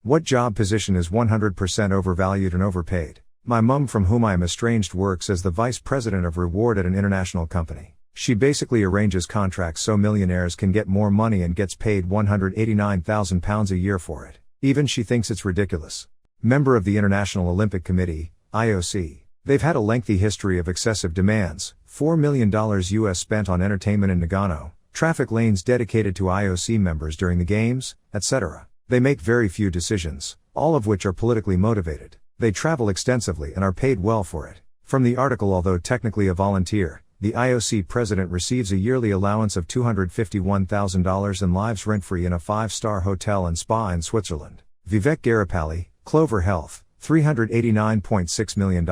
What job position is 100% overvalued and overpaid? My mum, from whom I am estranged, works as the vice president of reward at an international company. She basically arranges contracts so millionaires can get more money and gets paid £189,000 a year for it. Even she thinks it's ridiculous. Member of the International Olympic Committee, IOC. They've had a lengthy history of excessive demands, $4 million US spent on entertainment in Nagano, traffic lanes dedicated to IOC members during the games, etc. They make very few decisions, all of which are politically motivated. They travel extensively and are paid well for it. From the article, although technically a volunteer, the IOC president receives a yearly allowance of $251,000 and lives rent-free in a 5-star hotel and spa in Switzerland. Vivek Garipalli, Clover Health, $389.6 million.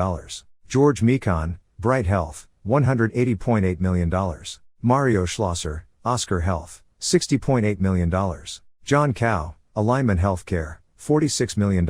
George Mekon, Bright Health, $180.8 million. Mario Schlosser, Oscar Health, $60.8 million. John Cow, Alignment Healthcare, $46 million.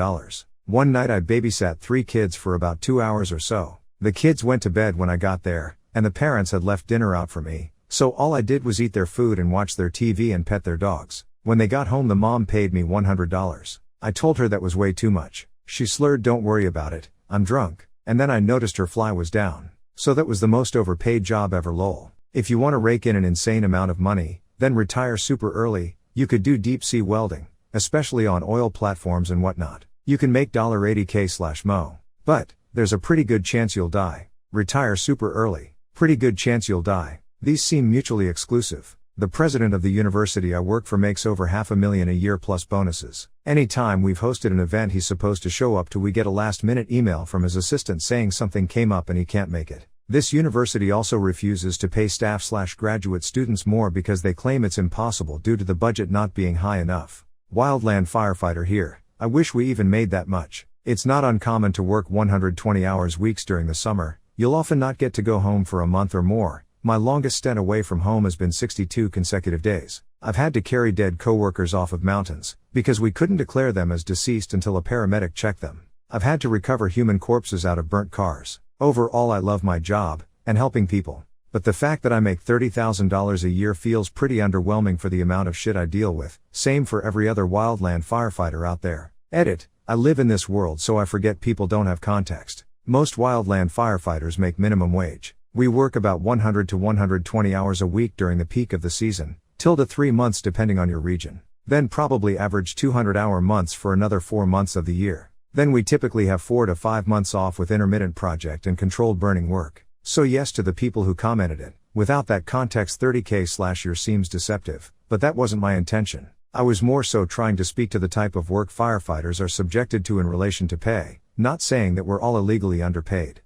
One night I babysat 3 kids for about 2 hours or so. The kids went to bed when I got there, and the parents had left dinner out for me, so all I did was eat their food and watch their TV and pet their dogs. When they got home, the mom paid me $100. I told her that was way too much. She slurred, "Don't worry about it, I'm drunk," and then I noticed her fly was down. So that was the most overpaid job ever, lol. If you want to rake in an insane amount of money, then retire super early. You could do deep sea welding, especially on oil platforms and whatnot. You can make $80K/mo. But there's a pretty good chance you'll die. Retire super early. Pretty good chance you'll die. These seem mutually exclusive. The president of the university I work for makes over $500,000 a year plus bonuses. Anytime we've hosted an event he's supposed to show up to, we get a last-minute email from his assistant saying something came up and he can't make it. This university also refuses to pay staff/graduate students more because they claim it's impossible due to the budget not being high enough. Wildland firefighter here. I wish we even made that much. It's not uncommon to work 120 hours weeks during the summer. You'll often not get to go home for a month or more. My longest stint away from home has been 62 consecutive days. I've had to carry dead coworkers off of mountains, because we couldn't declare them as deceased until a paramedic checked them. I've had to recover human corpses out of burnt cars. Overall, I love my job, and helping people. But the fact that I make $30,000 a year feels pretty underwhelming for the amount of shit I deal with. Same for every other wildland firefighter out there. Edit. I live in this world so I forget people don't have context. Most wildland firefighters make minimum wage. We work about 100 to 120 hours a week during the peak of the season, till to 3 months depending on your region. Then probably average 200-hour months for another 4 months of the year. Then we typically have 4 to 5 months off with intermittent project and controlled burning work. So yes to the people who commented it. Without that context, $30K/year seems deceptive, but that wasn't my intention. I was more so trying to speak to the type of work firefighters are subjected to in relation to pay, not saying that we're all illegally underpaid.